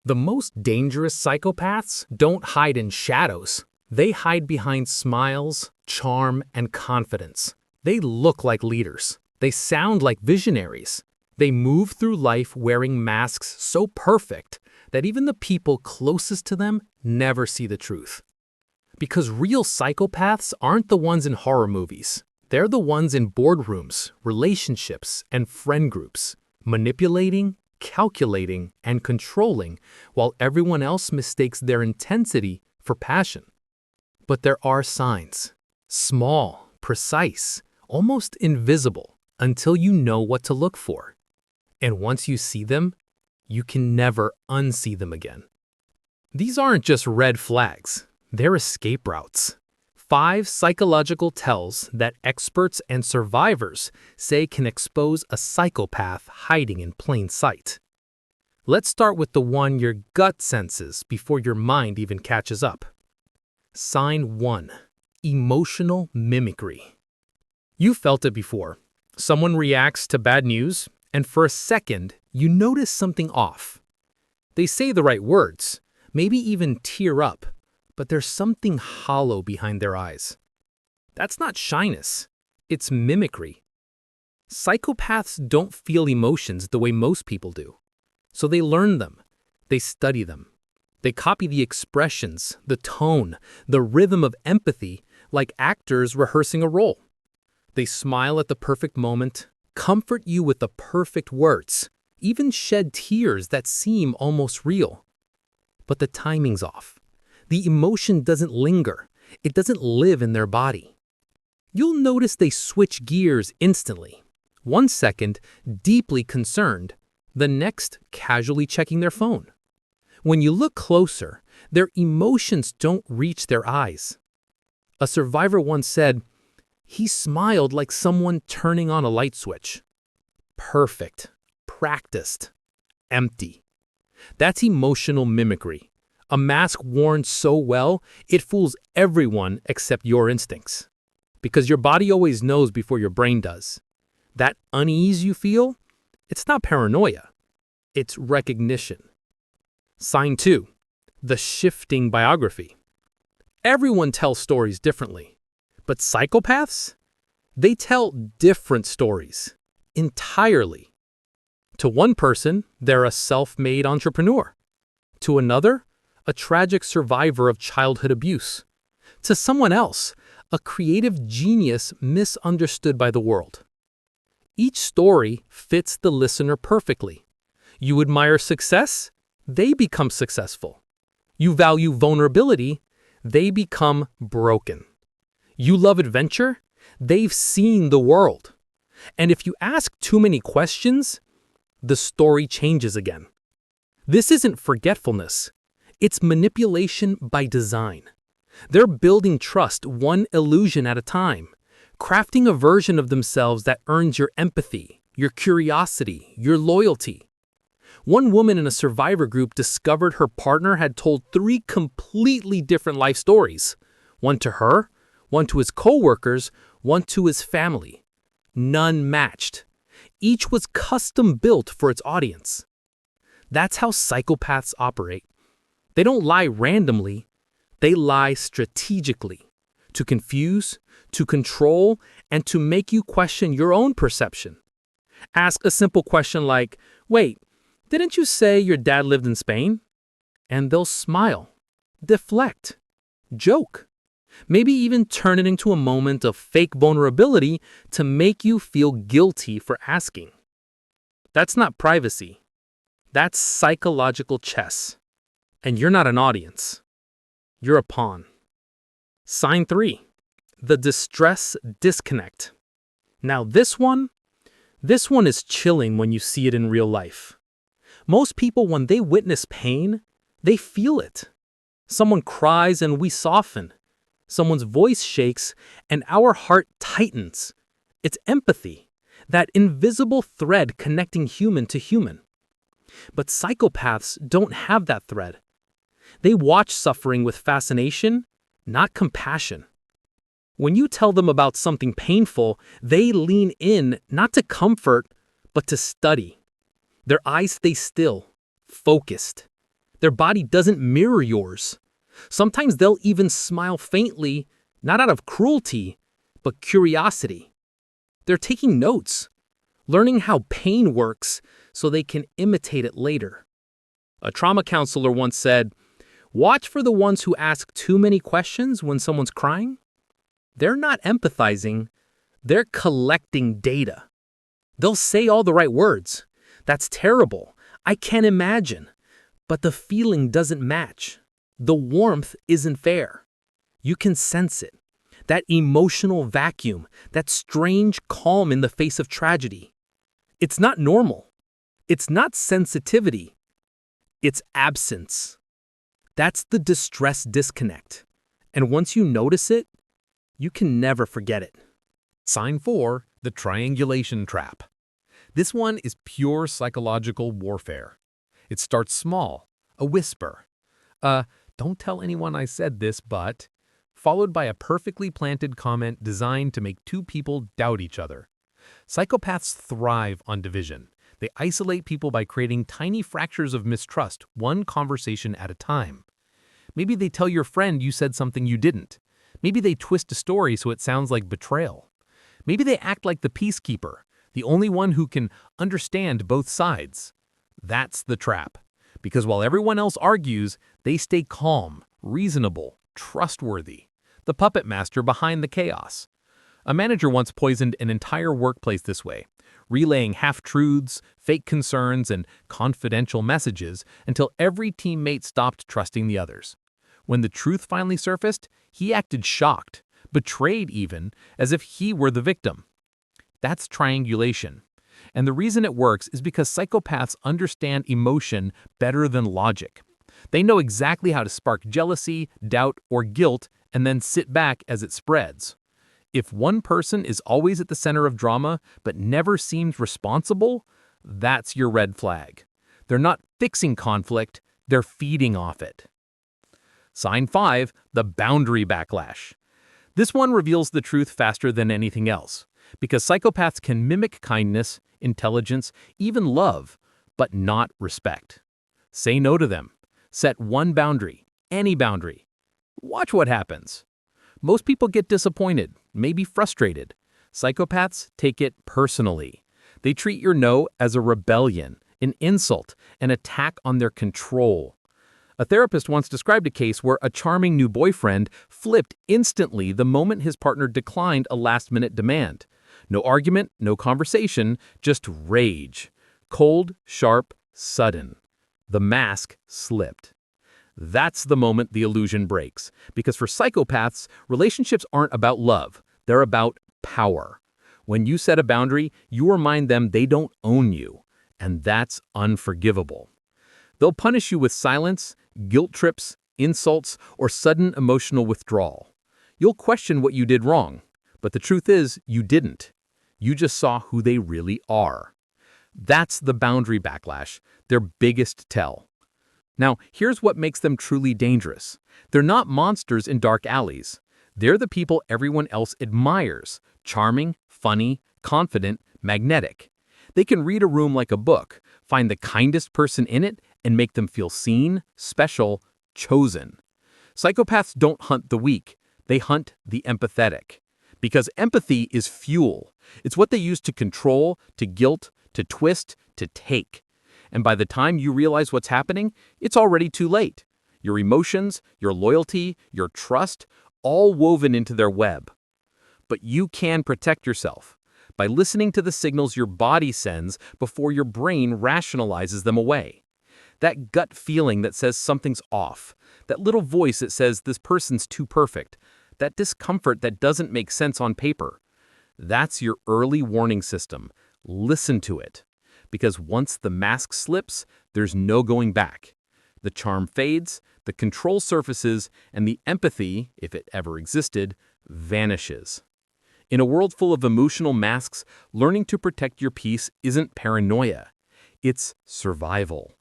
The most dangerous psychopaths don't hide in shadows. They hide behind smiles, charm, and confidence. They look like leaders. They sound like visionaries. They move through life wearing masks so perfect that even the people closest to them never see the truth. Because real psychopaths aren't the ones in horror movies. They're the ones in boardrooms, relationships, and friend groups, manipulating, calculating, and controlling while everyone else mistakes their intensity for passion. But there are signs. Small, precise, almost invisible, until you know what to look for. And once you see them, you can never unsee them again. These aren't just red flags, they're escape routes. 5 psychological tells that experts and survivors say can expose a psychopath hiding in plain sight. Let's start with the one your gut senses before your mind even catches up. Sign 1. Emotional mimicry. You felt it before. Someone reacts to bad news, and for a second, you notice something off. They say the right words, maybe even tear up, but there's something hollow behind their eyes. That's not shyness, it's mimicry. Psychopaths don't feel emotions the way most people do. So they learn them, they study them. They copy the expressions, the tone, the rhythm of empathy like actors rehearsing a role. They smile at the perfect moment, comfort you with the perfect words, even shed tears that seem almost real. But the timing's off. The emotion doesn't linger. It doesn't live in their body. You'll notice they switch gears instantly. 1 second, deeply concerned, the next, casually checking their phone. When you look closer, their emotions don't reach their eyes. A survivor once said, "He smiled like someone turning on a light switch." Perfect, practiced, empty. That's emotional mimicry. A mask worn so well, it fools everyone except your instincts. Because your body always knows before your brain does. That unease you feel, it's not paranoia. It's recognition. Sign 2. The shifting biography. Everyone tells stories differently. But psychopaths? They tell different stories. Entirely. To one person, they're a self-made entrepreneur. To another, a tragic survivor of childhood abuse. To someone else, a creative genius misunderstood by the world. Each story fits the listener perfectly. You admire success? They become successful. You value vulnerability? They become broken. You love adventure? They've seen the world. And if you ask too many questions, the story changes again. This isn't forgetfulness. It's manipulation by design. They're building trust one illusion at a time, crafting a version of themselves that earns your empathy, your curiosity, your loyalty. One woman in a survivor group discovered her partner had told 3 completely different life stories. One to her, one to his coworkers, one to his family. None matched. Each was custom built for its audience. That's how psychopaths operate. They don't lie randomly. They lie strategically. To confuse, to control, and to make you question your own perception. Ask a simple question like, "Wait, didn't you say your dad lived in Spain?" And they'll smile, deflect, joke, maybe even turn it into a moment of fake vulnerability to make you feel guilty for asking. That's not privacy. That's psychological chess. And you're not an audience. You're a pawn. Sign 3. The distress disconnect. Now this one is chilling when you see it in real life. Most people, when they witness pain, they feel it. Someone cries and we soften. Someone's voice shakes and our heart tightens. It's empathy, that invisible thread connecting human to human. But psychopaths don't have that thread. They watch suffering with fascination, not compassion. When you tell them about something painful, they lean in not to comfort, but to study. Their eyes stay still, focused. Their body doesn't mirror yours. Sometimes they'll even smile faintly, not out of cruelty, but curiosity. They're taking notes, learning how pain works so they can imitate it later. A trauma counselor once said, "Watch for the ones who ask too many questions when someone's crying. They're not empathizing, they're collecting data. They'll say all the right words. That's terrible. I can't imagine." But the feeling doesn't match. The warmth isn't fair. You can sense it. That emotional vacuum, that strange calm in the face of tragedy. It's not normal. It's not sensitivity. It's absence. That's the distress disconnect. And once you notice it, you can never forget it. Sign 4, the triangulation trap. This one is pure psychological warfare. It starts small, a whisper. Don't tell anyone I said this, but, followed by a perfectly planted comment designed to make two people doubt each other. Psychopaths thrive on division. They isolate people by creating tiny fractures of mistrust, one conversation at a time. Maybe they tell your friend you said something you didn't. Maybe they twist a story so it sounds like betrayal. Maybe they act like the peacekeeper, the only one who can understand both sides. That's the trap. Because while everyone else argues, they stay calm, reasonable, trustworthy. The puppet master behind the chaos. A manager once poisoned an entire workplace this way, relaying half-truths, fake concerns, and confidential messages until every teammate stopped trusting the others. When the truth finally surfaced, he acted shocked, betrayed even, as if he were the victim. That's triangulation. And the reason it works is because psychopaths understand emotion better than logic. They know exactly how to spark jealousy, doubt, or guilt, and then sit back as it spreads. If one person is always at the center of drama but never seems responsible, that's your red flag. They're not fixing conflict, they're feeding off it. Sign 5, the boundary backlash. This one reveals the truth faster than anything else, because psychopaths can mimic kindness, intelligence, even love, but not respect. Say no to them. Set one boundary, any boundary. Watch what happens. Most people get disappointed, maybe frustrated. Psychopaths take it personally. They treat your no as a rebellion, an insult, an attack on their control. A therapist once described a case where a charming new boyfriend flipped instantly the moment his partner declined a last-minute demand. No argument, no conversation, just rage. Cold, sharp, sudden. The mask slipped. That's the moment the illusion breaks, because for psychopaths, relationships aren't about love, they're about power. When you set a boundary, you remind them they don't own you, and that's unforgivable. They'll punish you with silence, guilt trips, insults, or sudden emotional withdrawal. You'll question what you did wrong, but the truth is you didn't. You just saw who they really are. That's the boundary backlash, their biggest tell. Now, here's what makes them truly dangerous. They're not monsters in dark alleys. They're the people everyone else admires. Charming, funny, confident, magnetic. They can read a room like a book, find the kindest person in it, and make them feel seen, special, chosen. Psychopaths don't hunt the weak. They hunt the empathetic. Because empathy is fuel. It's what they use to control, to guilt, to twist, to take. And by the time you realize what's happening, it's already too late. Your emotions, your loyalty, your trust, all woven into their web. But you can protect yourself by listening to the signals your body sends before your brain rationalizes them away. That gut feeling that says something's off, that little voice that says this person's too perfect, that discomfort that doesn't make sense on paper. That's your early warning system. Listen to it. Because once the mask slips, there's no going back. The charm fades, the control surfaces, and the empathy, if it ever existed, vanishes. In a world full of emotional masks, learning to protect your peace isn't paranoia. It's survival.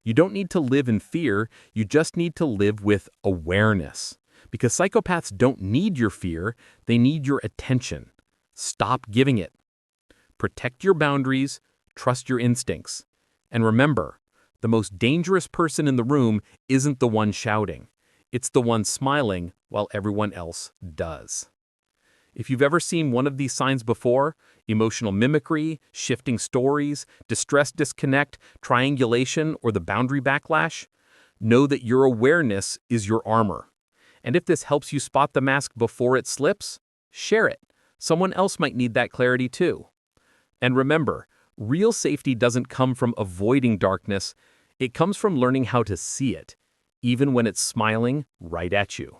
You don't need to live in fear, you just need to live with awareness. Because psychopaths don't need your fear, they need your attention. Stop giving it. Protect your boundaries, trust your instincts. And remember, The most dangerous person in the room isn't the one shouting. It's the one smiling while everyone else does. If you've ever seen one of these signs before, emotional mimicry, shifting stories, distress disconnect, triangulation, or the boundary backlash, know that your awareness is your armor. And if this helps you spot the mask before it slips, share it. Someone else might need that clarity too. And remember, real safety doesn't come from avoiding darkness, it comes from learning how to see it, even when it's smiling right at you.